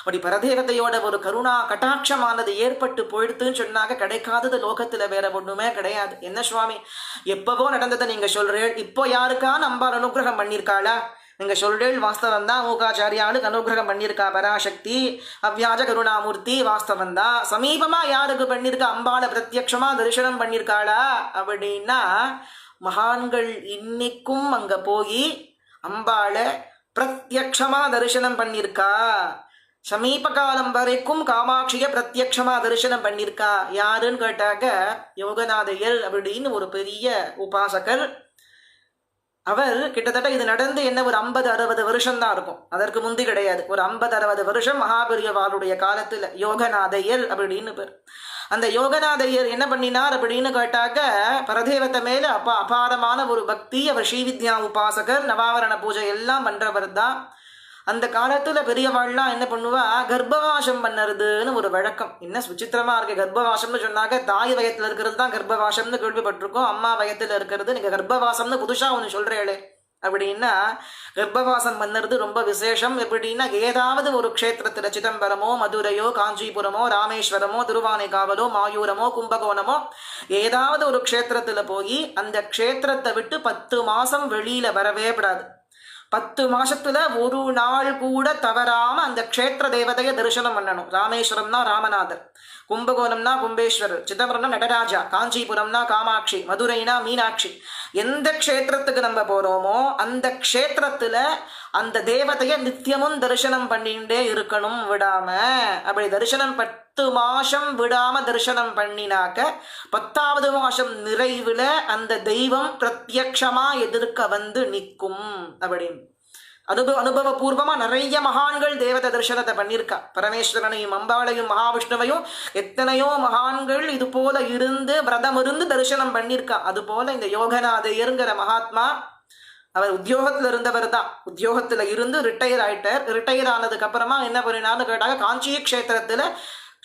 அப்படி பரதேவதையோட ஒரு கருணா கட்டாட்சமானது ஏற்பட்டு போயிடுத்துன்னு சொன்னாக்க கிடைக்காதது லோகத்துல வேற ஒண்ணுமே கிடையாது. என்ன சுவாமி எப்பவோ நடந்ததை நீங்க சொல்றேன், இப்போ யாருக்கான அம்பாள் அனுகிரகம் பண்ணியிருக்காளா? நீங்க சொல்றேள் வாஸ்தவம் தான், மூகாச்சாரியாளுக்கு அனுகிரகம் பண்ணியிருக்கா பராசக்தி, அவ்வியாஜ கருணாமூர்த்தி, வாஸ்தவம் தான். சமீபமா யாருக்கு பண்ணியிருக்கா? அம்பாளை பிரத்யக்ஷமா தரிசனம் பண்ணியிருக்காளா அப்படின்னா மகான்கள் இன்னைக்கும் அங்க போய் அம்பாளை பிரத்யக்ஷமா தரிசனம் பண்ணியிருக்கா. சமீப காலம் வரைக்கும் காமாட்சிய பிரத்யக்ஷமா தரிசனம் பண்ணியிருக்கா. யாருன்னு கேட்டாக்க யோகநாதையர் அப்படின்னு ஒரு பெரிய உபாசகர். அவர் கிட்டத்தட்ட இது நடந்து என்ன ஒரு 50-60 வருஷம் தான் இருக்கும், அதற்கு முந்தி கிடையாது. ஒரு 50-60 வருஷம் மகாபெரியவாளுடைய காலத்துல யோகநாதையர் அப்படின்னு பேர். அந்த யோகநாதையர் என்ன பண்ணினார் அப்படின்னு கேட்டாக்க பரதேவத்தை மேல அபாரமான ஒரு பக்தி. அவர் ஸ்ரீவித்யா உபாசகர், நவாவரண பூஜை எல்லாம் பண்றவர் தான். அந்த காலத்துல பெரியவாள்லாம் என்ன பண்ணுவா, கர்ப்பவாசம் பண்ணுறதுன்னு ஒரு வழக்கம். என்ன விசித்திரமா இருக்கு, கர்ப்பவாசம்னு சொன்னாக்க தாய் வயத்துல இருக்கிறது தான் கர்ப்பவாசம்னு கேள்விப்பட்டிருக்கோம். அம்மா வயத்துல இருக்கிறது நீங்க கர்ப்பவாசம்னு புதுசா ஒன்று சொல்றேளே அப்படின்னா, கர்ப்பவாசம் பண்ணுறது ரொம்ப விசேஷம். எப்படின்னா ஏதாவது ஒரு க்ஷேத்திரத்தில் சிதம்பரமோ மதுரையோ காஞ்சிபுரமோ ராமேஸ்வரமோ திருவானைக்காவலோ மாயூரமோ கும்பகோணமோ ஏதாவது ஒரு க்ஷேத்திரத்தில் போய் அந்த க்ஷேத்திரத்தை விட்டு 10 மாசம் வெளியில வரவே கூடாது. 10 மாசத்துல ஒரு நாள் கூட தவறாம அந்த க்ஷேத்திர தேவதையை தரிசனம் பண்ணணும். ராமேஸ்வரம்னா ராமநாதர், கும்பகோணம்னா கும்பேஸ்வரர், சிதம்பரம்னா நடராஜா, காஞ்சிபுரம்னா காமாட்சி, மதுரைனா மீனாட்சி. எந்த க்ஷேத்திரத்துக்கு நம்ம போறோமோ அந்த க்ஷேத்திரத்துல அந்த தேவதையை நித்தியமும் தரிசனம் பண்ணிட்டே இருக்கணும் விடாம. அப்படி தரிசனம் 10 மாசம் விடாம தரிசனம் பண்ணினாக்க 10வது மாசம் நிறைவுல அந்த தெய்வம் பிரத்யக்ஷமா எதிர்க்க வந்து நிற்கும் அப்படின்னு அனுபவபூர்வமா நிறைய மகான்கள் தேவத தரிசனத்தை பண்ணியிருக்கா. பரமேஸ்வரனையும் அம்பாளையும் மகாவிஷ்ணுவையும் எத்தனையோ மகான்கள் இது போல இருந்து விரதம் இருந்து தரிசனம் பண்ணியிருக்கா. அது போல இந்த யோகநாதையருங்கிற மகாத்மா அவர் உத்தியோகத்துல இருந்தவர் தான். உத்தியோகத்துல இருந்து ரிட்டையர் ஆயிட்டார். ரிட்டையர் ஆனதுக்கு அப்புறமா என்ன பண்ணினான்னு கேட்டாங்க, காஞ்சி க்ஷேத்திரத்துல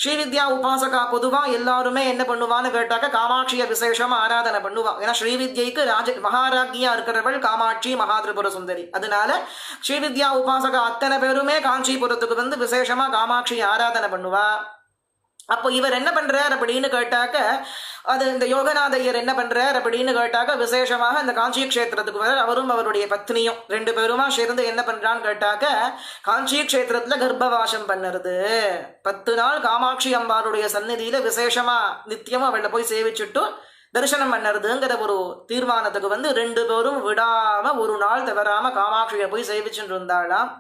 ஸ்ரீவித்யா உபாசகா பொதுவா எல்லாருமே என்ன பண்ணுவான்னு கேட்டாக்க காமாட்சியை விசேஷமா ஆராதனை பண்ணுவா. ஏன்னா ஸ்ரீவித்யைக்கு மகாராஜியா இருக்கிறவள் காமாட்சி மகாதிரிபுர சுந்தரி. அதனால ஸ்ரீவித்யா உபாசகா அத்தனை பேருமே காஞ்சிபுரத்துக்கு வந்து விசேஷமா காமாட்சியை ஆராதனை பண்ணுவா. அப்போ இவர் என்ன பண்றார் அப்படின்னு கேட்டாக்க, அது இந்த யோகநாதையர் என்ன பண்றார் அப்படின்னு கேட்டாக்க விசேஷமாக இந்த காஞ்சி க்ஷேத்திரத்துக்கு வர அவரும் அவருடைய பத்னியும் 2 பேருமா சேர்ந்து என்ன பண்றான்னு கேட்டாக்க காஞ்சி க்ஷேத்திரத்துல கர்ப்பவாசம் பண்ணுறது. 10 நாள் காமாட்சி அம்பாளுடைய சந்நிதியில விசேஷமா நித்தியமா அவளை போய் சேவிச்சுட்டு தரிசனம் பண்ணுறதுங்கிற ஒரு தீர்மானத்துக்கு வந்து 2 பேரும் விடாம ஒரு நாள் தவறாம காமாட்சியை போய் சேவிச்சுட்டு இருந்தாளாம்.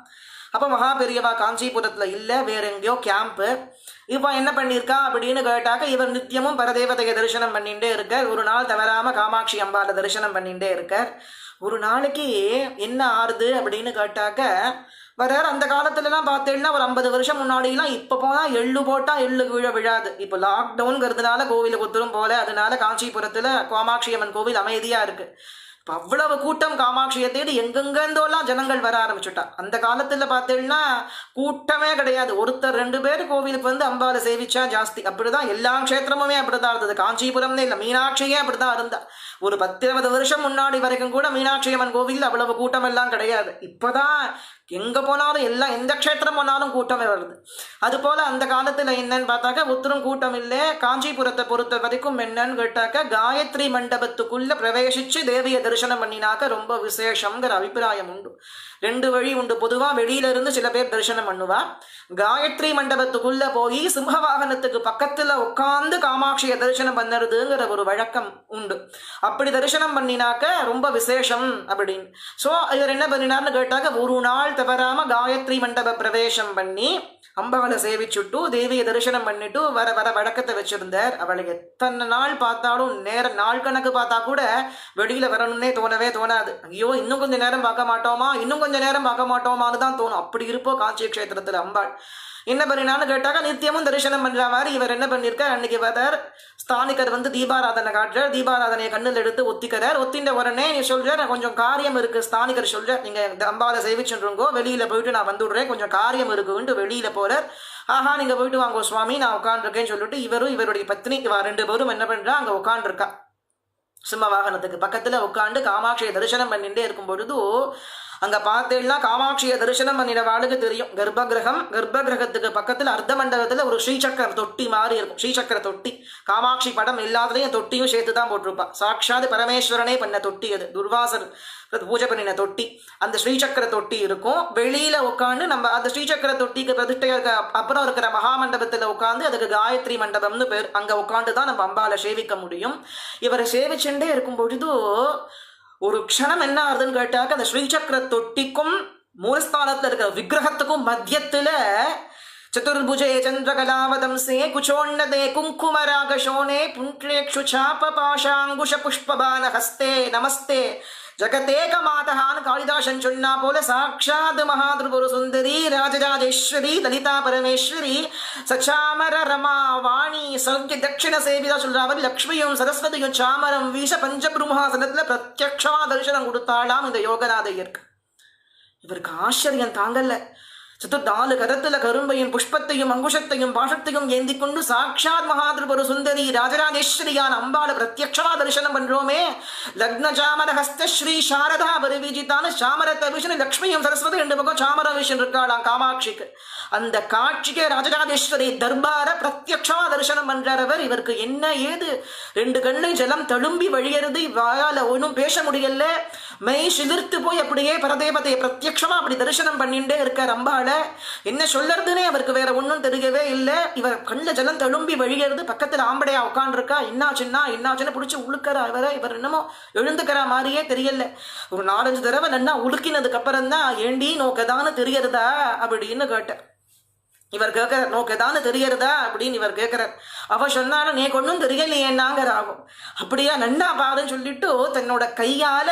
அப்போ மகா பெரியவா காஞ்சிபுரத்தில் இல்லை, வேற எங்கேயோ கேம்ப்பு. இப்போ என்ன பண்ணியிருக்கா அப்படின்னு கேட்டாக்க இவர் நித்தியமும் பரதேவதையை தரிசனம் பண்ணிகிட்டே இருக்கார். ஒரு நாள் தவறாம காமாட்சி அம்பாளை தரிசனம் பண்ணிகிட்டே இருக்கார். ஒரு நாளைக்கு என்ன ஆறுது அப்படின்னு கேட்டாக்க வரார். அந்த காலத்துலலாம் பார்த்தேன்னா ஒரு 50 வருஷம் முன்னாடிலாம் இப்போ போனால் எள்ளு போட்டால் எள்ளு கீழே விழாது. இப்போ லாக்டவுன்ங்கிறதுனால கோவிலுக்கு ஒத்துரும் போல, அதனால காஞ்சிபுரத்தில் காமாட்சி அம்மன் கோவில் அமைதியாக இருக்குது. இப்போ அவ்வளவு கூட்டம் காமாட்சியை தேடி எங்கெங்கேருந்தோலாம் ஜனங்கள் வர ஆரம்பிச்சுட்டா. அந்த காலத்தில் பார்த்தீங்கன்னா கூட்டமே கிடையாது. ஒருத்தர் 2 பேர் கோவிலுக்கு வந்து அம்பாவை சேவிச்சா ஜாஸ்தி. அப்படிதான் எல்லா க்ஷேத்திரமுமே அப்படிதான் இருந்தது. காஞ்சிபுரம்னே இல்லை, மீனாட்சியே அப்படிதான் இருந்தா. ஒரு 10-20 வருஷம் முன்னாடி வரைக்கும் கூட மீனாட்சி அம்மன் கோவில் அவ்வளவு கூட்டம் எல்லாம் கிடையாது. இப்போதான் எங்கே போனாலும் எல்லாம் எந்த க்ஷேத்திரம் போனாலும் கூட்டமே வருது. அது போல் அந்த காலத்தில் என்னன்னு பார்த்தாக்க ஒத்தரும் கூட்டம் இல்லை. காஞ்சிபுரத்தை பொறுத்த வரைக்கும் என்னன்னு கேட்டாக்க காயத்ரி மண்டபத்துக்குள்ளே பிரவேசித்து தேவியை தரிசனம் பண்ணினாக்க ரொம்ப விசேஷங்கிற அபிப்பிராயம் உண்டு. 2 வழி உண்டு. பொதுவாக வெளியிலிருந்து சில பேர் தரிசனம் பண்ணுவா. காயத்ரி மண்டபத்துக்குள்ளே போய் சிம்ம வாகனத்துக்கு பக்கத்தில் உட்காந்து காமாட்சியை தரிசனம் பண்ணுறதுங்கிற ஒரு வழக்கம் உண்டு. அப்படி தரிசனம் பண்ணினாக்க ரொம்ப விசேஷம் அப்படின்னு. ஸோ இவர் என்ன பண்ணினார்னு கேட்டாக்க ஒரு நாள் தவறாம காயத்ரி மண்டப பிரவேசம் பண்ணி அம்பாவை சேவிச்சுட்டு தேவியை தரிசனம் பண்ணிட்டு வர வர வழக்கத்தை வச்சிருந்தார். அவளை எத்தனை நாள் பார்த்தாலும் நாள் கணக்கு பார்த்தா கூட வெளியில வரணும்னே தோணவே தோணாது. ஐயோ இன்னும் கொஞ்சம் நேரம் பார்க்க மாட்டோமா, இன்னும் கொஞ்சம் நேரம் பார்க்க மாட்டோமான்னு தான் தோணும். அப்படி இருப்போம் காஞ்சி க்ஷேத்திரத்துல அம்பாள். என்ன பண்ணினான்னு கேட்டாக்க நித்தியமும் தரிசனம் பண்ற மாதிரி இவர் என்ன பண்ணியிருக்கார், அன்னைக்கு வரார். ஸ்தானிகர் வந்து தீபாராதனை காட்டுறார். தீபாராதனையை கண்ணில் எடுத்து ஒத்திக்கிறார். ஒத்தின்ற உடனே நீ சொல்றார், கொஞ்சம் காரியம் இருக்கு. ஸ்தானிகர் சொல்றார், நீங்க அம்பாவை சேவிச்சுருங்கோ, வெளியில போயிட்டு நான் வந்துடுறேன், கொஞ்சம் காரியம் இருக்குன்ட்டு வெளியில போறார். ஆஹா நீங்க போயிட்டு வாங்கோ சுவாமி, நான் உட்காந்துருக்கேன்னு சொல்லிட்டு இவரும் இவருடைய பத்னி 2 பேரும் என்ன பண்றா, அங்க உட்காந்துருக்கா. சிம்ம வாகனத்துக்கு பக்கத்துல உட்காந்து காமாட்சியை தரிசனம் பண்ணிட்டே இருக்கும் பொழுது அங்க பார்த்தேன்னா காமாட்சியை தரிசனம் பண்ணினவாளுக்கு தெரியும். கர்ப்பகிரகத்துக்கு பக்கத்துல அர்த்த மண்டபத்துல ஒரு ஸ்ரீசக்கர தொட்டி மாதிரி இருக்கும். ஸ்ரீசக்கர தொட்டி, காமாட்சி படம் எல்லாத்துலயும் தொட்டியும் சேர்த்து தான் போட்டிருப்பா. சாட்சாத் பரமேஸ்வரனே பண்ண தொட்டி அது, துர்வாசர் பூஜை பண்ணின தொட்டி. அந்த ஸ்ரீசக்கர தொட்டி இருக்கும். வெளியில உட்காந்து நம்ம அந்த ஸ்ரீசக்கர தொட்டிக்கு பிரதிஷ்டையா அப்புறம் இருக்கிற மகாமண்டபத்துல உட்காந்து அதுக்கு காயத்ரி மண்டபம்னு பேர். அங்க உட்காந்து தான் நம்ம அம்பாலை சேவிக்க முடியும். இவரை சேவிச்சுட்டே இருக்கும் பொழுது ஒரு க்ஷணம் என்ன ஆகுதுன்னு கேட்டாக்க, அந்த ஸ்ரீசக்கர தொட்டிக்கும் மூலஸ்தானத்துல இருக்கிற விக்கிரகத்துக்கும் மத்தியத்துல चतुर्भुजे चंद्रकलावतंसे कुचोन्नते कुंकुमरागशोणे पुण्ट्रेक्षु चापपाशांगुश पुष्पबाण हस्ते नमस्ते जगतेकमातहान कालिदासन சொன்னா போல சாட்சாத் மகாத்ரிபுர சுந்தரி ராஜராஜேஸ்வரி லலிதா பரமேஸ்வரி சச்சாமர ரமா வாணி சௌக்கிய தட்சிண சேவிதா சொல்றாவர். லக்ஷ்மியும் சரஸ்வதியும் சாமரம் வீச பஞ்சபிரம்மாசனத்துல பிரத்யக்ஷமா தரிசனம் கொடுத்தாளாம் இந்த யோகநாதையருக்கு. இவருக்கு ஆச்சரியம் தாங்கல்ல. 4 கரத்துல கரும்பையும் புஷ்பத்தையும் அங்குஷத்தையும் பாஷத்தையும் ஏந்தி கொண்டு சாட்சாத் மகாத்ரிபுர சுந்தரி ராஜராஜேஸ்வரியான அம்பாளை பிரத்யக்ஷமா தரிசனம் பண்றோமே. லக்ன சாமர ஹஸ்த ஸ்ரீ சாரதா பரிவிஜித்தான சாமரத்தை விஷன் லக்ஷ்மியும் சரஸ்வதி 2 பக்கம் சாமர விஷன் இருக்காளாம் காமாட்சிக்கு. அந்த காட்சிக்கு ராஜராஜேஸ்வரி தர்பார பிரத்யக்ஷமா தரிசனம் பண்றவர். இவருக்கு என்ன ஏது 2 கண்ணு ஜலம் தழும்பி வழியறது, வாயால ஒன்றும் பேச முடியல, மெய் சிலிர்த்து போய் அப்படியே பரதேவதையை பிரத்யக்ஷமா அப்படி தரிசனம் பண்ணிட்டே இருக்கார் அம்பாள. என்ன சொல்லறதுன்னே அவருக்கு வேற ஒன்றும் தெரியவே இல்லை. இவர் கண்ணுல ஜலம் தழும்பி வழியறது, பக்கத்துல ஆம்படையா உட்காந்துருக்கா. என்னாச்சுன்னு பிடிச்சி உழுக்கிறா. இவர் என்னமோ எழுந்துக்கிற மாதிரியே தெரியல. ஒரு 4-5 தடவை நல்லா உலுக்கினதுக்கு அப்புறம் தான் ஏண்டி நோக்கதான்னு தெரியறதா அப்படின்னு கேட்டார். இவர் கேட்கிறார், நோக்கதான்னு தெரியறதா அப்படின்னு இவர் கேட்கிறார். அவ சொன்னாலும் நீ கொண்டும் தெரியலையேன்னாங்கிற ஆகும். அப்படியா நன்னா பாருன்னு சொல்லிட்டு தன்னோட கையால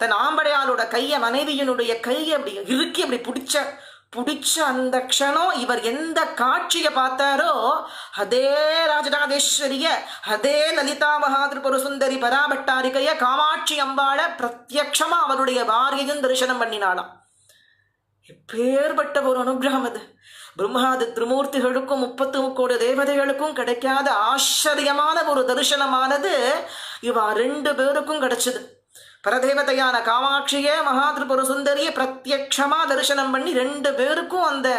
தன் ஆம்படையாளோட கைய மனைவியினுடைய கையை அப்படி இறுக்கி அப்படி பிடிச்ச அந்த க்ஷணம் இவர் எந்த காட்சியை பார்த்தாரோ அதே ராஜராஜேஸ்வரிய, அதே லலிதா மகாத்ரிபுர சுந்தரி பராபட்டாரிகைய காமாட்சி அம்பாள பிரத்யக்ஷமா அவருடைய வாரியையும் தரிசனம் பண்ணினாளாம். எப்பேற்பட்ட ஒரு அனுகிரகம் அது! பிரம்மாதி திரிமூர்த்திகளுக்கும் 30 கோடி தேவதைகளுக்கும் கிடைக்காத ஆச்சரியமான ஒரு தரிசனமானது இவா 2 பேருக்கும் கிடைச்சது. பரதேவதையான காமாட்சியே மகாத்ரிபுர சுந்தரிய பிரத்யக்ஷமா தரிசனம் பண்ணி 2 பேருக்கும் அந்த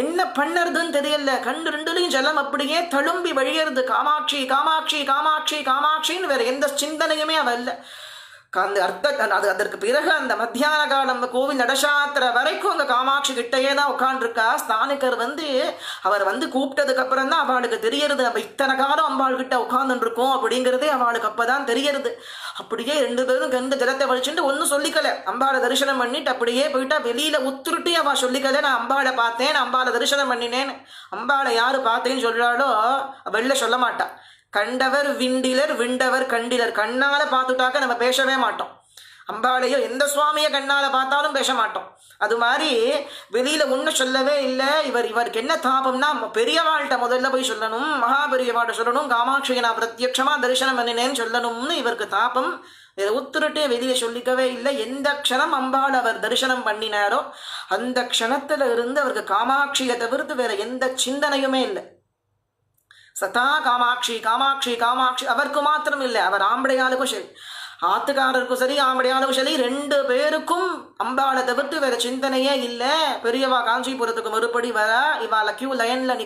என்ன பண்ணறதுன்னு தெரியல. கண்டு 2லையும் ஜலம் அப்படியே தழும்பி வழியறது. காமாட்சி காமாட்சி காமாட்சி காமாட்சின்னு வேற எந்த சிந்தனையுமே அவல்ல. அந்த அதற்கு பிறகு அந்த மத்தியான காலம் கோவில் நடசாத்திர வரைக்கும் அங்க காமாட்சி கிட்டையே தான் உட்காந்துருக்கா. ஸ்தானிகர் அவர் கூப்பிட்டதுக்கு அப்புறம் தான் அவளுக்கு தெரியறது நம்ம இத்தனை காலம் அம்பாள் கிட்ட உட்கார்ந்துட்டு இருக்கோம் அப்படிங்கிறதே அவளுக்கு அப்பதான் தெரியறது. அப்படியே 2 பேரும் கண்டு ஜலத்தை வலிச்சுட்டு ஒன்னும் சொல்லிக்கல. அம்பாளை தரிசனம் பண்ணிட்டு அப்படியே போயிட்டா. வெளியில உத்துருட்டி அவ சொல்லிக்கல, நான் அம்பாளை பார்த்தேன், நான் அம்பாளை தரிசனம் பண்ணினேன். அம்பாளை யாரு பார்த்தேன்னு சொல்றாளோ வெளில சொல்ல மாட்டா. கண்டவர் விண்டிலர் விண்டவர் கண்டிலர். கண்ணால பார்த்துட்டாக்க நம்ம பேசவே மாட்டோம். அம்பாளையோ எந்த சுவாமியை கண்ணால பார்த்தாலும் பேச மாட்டோம். அது மாதிரி வெளியில ஒன்றும் சொல்லவே இல்லை. இவருக்கு என்ன தாபம்னா பெரியவாள்கிட்ட முதல்ல போய் சொல்லணும், மகாபெரியவாள்கிட்ட சொல்லணும், காமாட்சியை நான் பிரத்யட்சமா தரிசனம் பண்ணினேன்னு சொல்லணும்னு இவருக்கு தாபம். இதை உத்துருட்டே வெளியே சொல்லிக்கவே இல்லை. எந்த க்ஷணம் அம்பாள் அவர் தரிசனம் பண்ணினாரோ அந்த க்ஷணத்துல இருந்து அவருக்கு காமாட்சியை தவிர்த்து வேற எந்த சிந்தனையுமே இல்லை. சதா காமாட்சி காமாட்சி காமாட்சி. அவருக்கு மாத்திரம் இல்லை, அவர் ஆம்படையாளுக்கும் சரி, ஆத்துக்காரருக்கும் சரி, ஆம்படையாளுக்கும் சரி, 2 பேருக்கும் அம்பாளை தவிர்த்து வேற சிந்தனையே இல்லை. பெரியவா காஞ்சிபுரத்துக்கு மறுபடி வர, இவாள லைன்ல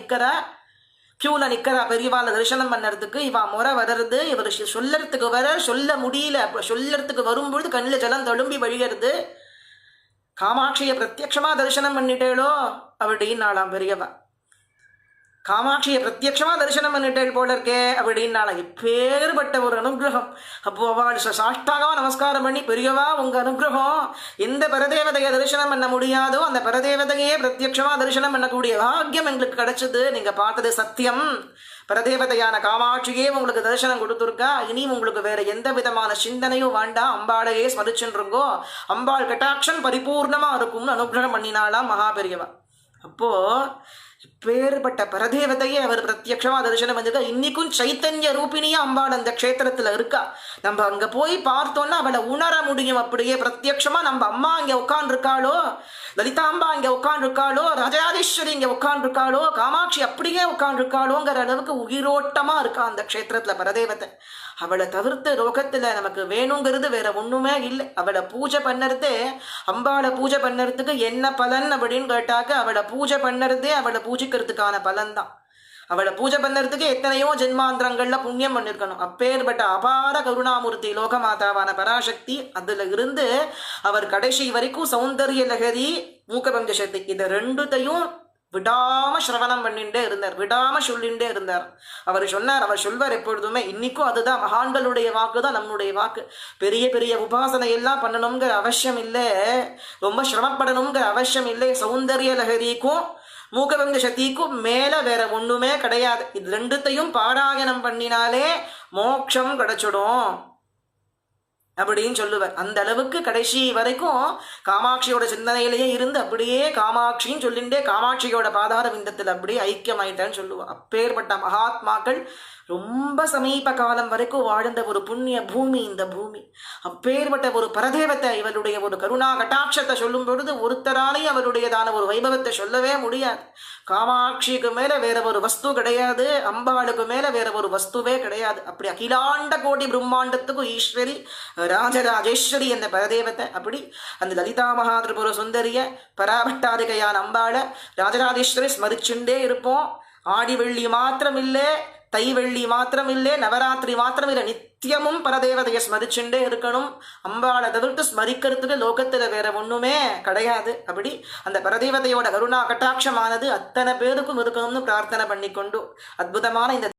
கியூல நிக்கிறா பெரியவாளை தரிசனம் பண்ணறதுக்கு. இவா முறை வர்றது, இவர் சொல்லறதுக்கு சொல்ல முடியல. சொல்லறதுக்கு வரும்பொழுது கண்ணில் ஜலம் தழும்பி வழிகிறது. காமாட்சியை பிரத்யக்ஷமா தரிசனம் பண்ணிட்டேளோ அப்படின்னாலாம் பெரியவா. காமாட்சியை பிரத்யக்ஷமா தரிசனம் பண்ணிட்டேள் போல இருக்கே அப்படின்னால இப்பேற்பட்ட ஒரு அனுகிரகம். அப்போ அவள் சாஷ்டாகவா நமஸ்காரம் பண்ணி, பெரியவா உங்க அனுகிரகம் எந்த பரதேவதையை தரிசனம் பண்ண முடியாதோ அந்த பரதேவதையே பிரத்யக்ஷமா தரிசனம் பண்ணக்கூடிய பாக்கியம் எங்களுக்கு கிடைச்சது. நீங்க பார்த்தது சத்தியம். பரதேவதையான காமாட்சியே உங்களுக்கு தரிசனம் கொடுத்துருக்கா. இனி உங்களுக்கு வேற எந்த விதமான சிந்தனையும் வேண்டாம், அம்பாளையே ஸ்மரிச்சுருங்கோ, அம்பாள் கட்டாட்சம் பரிபூர்ணமா இருக்கும்னு அனுகிரகம் பண்ணினாலாம் மகாபெரியவா. அப்போ பேர்பட்ட பரதேவதையே அவர் பிரத்யக்ஷமா தரிசனம் பண்ணிருக்கா. இன்னைக்கும் சைத்தன்ய ரூபிணியா அம்பாள் அந்த க்ஷேத்திரத்துல இருக்கா. நம்ம அங்க போய் பார்த்தோம்னா அவளை உணர முடியும். அப்படியே பிரத்யக்ஷமா நம்ம அம்மா இங்க உட்கார்ந்துருக்காளோ, லலிதாம்பா இங்க உட்கார்ந்துருக்காளோ, ராஜராஜேஸ்வரி இங்க உட்கார்ந்துருக்காளோ, காமாட்சி அப்படியே உட்கார்ந்துருக்காளோங்கிற அளவுக்கு உயிரோட்டமா இருக்கா அந்த க்ஷேத்திரத்துல பரதேவத்தை. அவளை தவிர்த்து லோகத்துல நமக்கு வேணுங்கிறது வேற ஒண்ணுமே இல்லை. அவளை பூஜை பண்ணறதே, அம்பாளை பூஜை பண்ணறதுக்கு என்ன பலன் அப்படின்னு கேட்டாக்க, அவளை பூஜை பண்ணறதே அவளை பூஜிக்கிறதுக்கான பலன் தான். அவளை பூஜை பண்ணறதுக்கு எத்தனையோ ஜென்மாந்திரங்கள்ல புண்ணியம் பண்ணிருக்கணும். அப்பேற்பட்ட அபார கருணாமூர்த்தி லோகமாதாவான பராசக்தி. அதுல இருந்து அவர் கடைசி வரைக்கும் சௌந்தர்ய லகரி, மூக்கபங்க சக்தி, இதை ரெண்டுத்தையும் விடாம சிரவணம் பண்ணிட்டே இருந்தார், விடாம சொல்லிண்டே இருந்தார். அவர் சொன்னார், அவர் சொல்வார் எப்பொழுதுமே, இன்னைக்கும் அதுதான் மகான்களுடைய வாக்கு தான் நம்மளுடைய வாக்கு. பெரிய பெரிய உபாசனை எல்லாம் பண்ணணுங்கிற அவசியம் இல்லை, ரொம்ப சிரமப்படணுங்கிற அவசியம் இல்லை. சௌந்தர்ய லகரிக்கும் மூக்கபங்க சக்திக்கும் மேல வேற ஒண்ணுமே கிடையாது. இது ரெண்டுத்தையும் பாராயணம் பண்ணினாலே மோட்சம் கிடைச்சிடும் அப்படின்னு சொல்லுவார். அந்த அளவுக்கு கடைசி வரைக்கும் காமாட்சியோட சிந்தனையிலேயே இருந்து அப்படியே காமாட்சின்னு சொல்லிண்டே காமாட்சியோட பாதார விந்தத்தில் அப்படியே ஐக்கியமாயிட்டான்னு சொல்லுவார். அப்பேற்பட்ட மகாத்மாக்கள் ரொம்ப சமீப காலம் வரைக்கும் வாழ்ந்த ஒரு புண்ணிய பூமி இந்த பூமி. அப்பேற்பட்ட ஒரு பரதேவத்தை, இவருடைய ஒரு கருணா கட்டாட்சத்தை சொல்லும் பொழுது ஒருத்தராலையும் அவருடையதான ஒரு வைபவத்தை சொல்லவே முடியாது. காமாட்சிக்கு மேல வேற ஒரு வஸ்து கிடையாது, அம்பாளுக்கு மேல வேற ஒரு வஸ்துவே கிடையாது. அப்படி அகிலாண்ட கோடி பிரம்மாண்டத்துக்கும் ஈஸ்வரி ராஜராஜேஸ்வரி என்ற பரதேவத்தை. அப்படி அந்த லலிதா மகாதிரிபுர சுந்தரிய பராபட்டாரிகையான அம்பாளை ராஜராஜேஸ்வரி ஸ்மரிச்சுண்டே இருப்போம். ஆடி வெள்ளி மாத்திரம் இல்லை, தை வெள்ளி மாத்திரம் இல்லை, நவராத்திரி மாத்திரம் இல்லை, நித்தியமும் பரதேவதையை ஸ்மரிச்சுண்டே இருக்கணும். அம்பாளை தவிர்த்து ஸ்மரிக்கிறதுக்கு லோகத்துல வேற ஒண்ணுமே கிடையாது. அப்படி அந்த பரதேவதையோட கருணா கட்டாட்சமானது அத்தனை பேருக்கும் இருக்கணும்னு பிரார்த்தனை பண்ணிக்கொண்டு அற்புதமான இந்த